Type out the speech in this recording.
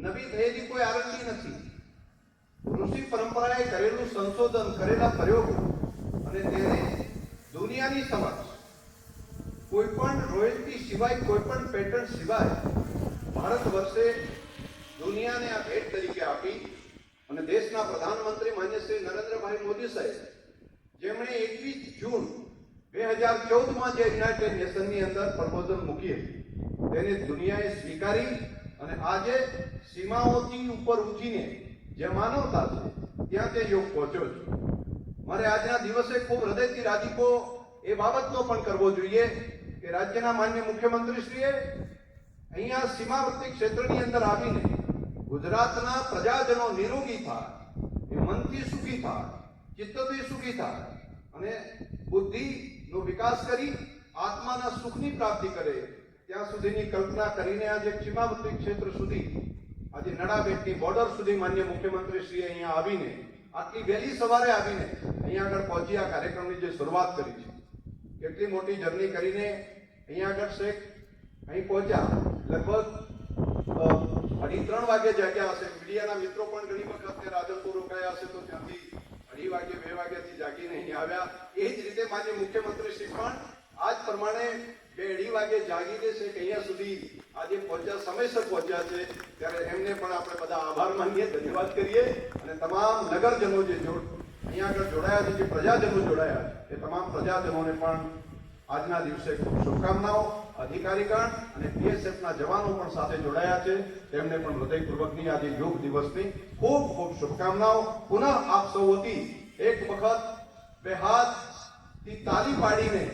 નવી થયેલી કોઈ આરંભી નથી. ઋષિ પરંપરાએ કરેલું સંશોધન, કરેલા પ્રયોગો અને તેને દુનિયાની સમક્ષ કોઈ પણ રોયલ્ટી સિવાય, કોઈ પણ પેટર્ન સિવાય ભારત વર્ષે દુનિયાને આ ભેટ તરીકે આપી અને દેશના પ્રધાનમંત્રી માન્ય શ્રી નરેન્દ્રભાઈ મોદી સાહેબ, જેમણે 21 જૂન 2014માં જે યુનાઇટેડ નેશનની અંદર પ્રપોઝલ મૂકી હતી, તેને દુનિયાએ સ્વીકારી અને આજે સીમાઓથી ઉપર ઉઠીને જે માનવતા છે ત્યાં તે યોગ પહોંચ્યો છે. મારે આજના દિવસે ખૂબ હૃદયથી રાજીપો એ બાબતનો પણ કરવો જોઈએ કે રાજ્યના માન્ય મુખ્યમંત્રીશ્રીએ અહીંયા સીમાવર્તી ક્ષેત્રની અંદર આવીને ગુજરાતના પ્રજાજનો નિરોગી થાય, એ મનથી સુખી થાય, ચિત્તથી સુખી થાય અને બુદ્ધિનો વિકાસ કરી આત્માના સુખની પ્રાપ્તિ કરે ત્યાં સુધીની કલ્પના કરીને આજે સીમાવર્તી ક્ષેત્ર સુધી, આજે નડાબેટની બોર્ડર સુધી માન્ય મુખ્યમંત્રીશ્રીએ અહીંયા આવીને, આટલી વહેલી સવારે આવીને અહીંયા આગળ પહોંચી આ કાર્યક્રમની જે શરૂઆત કરી છે, કેટલી મોટી જર્ની કરીને અહીંયા આગળ શેખ અહીં પહોંચ્યા. લગભગ 2:30 વાગે જાગ્યા હશે. મીડિયાના મિત્રો પણ ઘણી વખત રાધનપુર રોકાયા હશે તો ત્યાંથી 2:30 વાગે 2 વાગ્યાથી જાગીને અહીં આવ્યા. એ જ રીતે માન્ય મુખ્યમંત્રીશ્રી પણ આ જ પ્રમાણે 2:30 વાગે જાગીને છે કે અહીંયા સુધી આજે પહોંચ્યા, સમયસર પહોંચ્યા છે. ત્યારે એમને પણ આપણે બધા આભાર માનીએ, ધન્યવાદ કરીએ અને તમામ નગરજનો જે અહીંયા આગળ જોડાયા છે, જે પ્રજાજનો જોડાયા એ તમામ પ્રજાજનોને પણ આજના દિવસે ખૂબ શુભકામનાઓ. અધિકારીગણ અને બીએસએફના જવાનો પણ સાથે જોડાયા છે, તેમને પણ હૃદયપૂર્વકની આજે યોગ દિવસની ખૂબ ખૂબ શુભકામનાઓ. પુનઃ આપ સૌ વતી એક વખત બે હાથથી તાલી પાડીને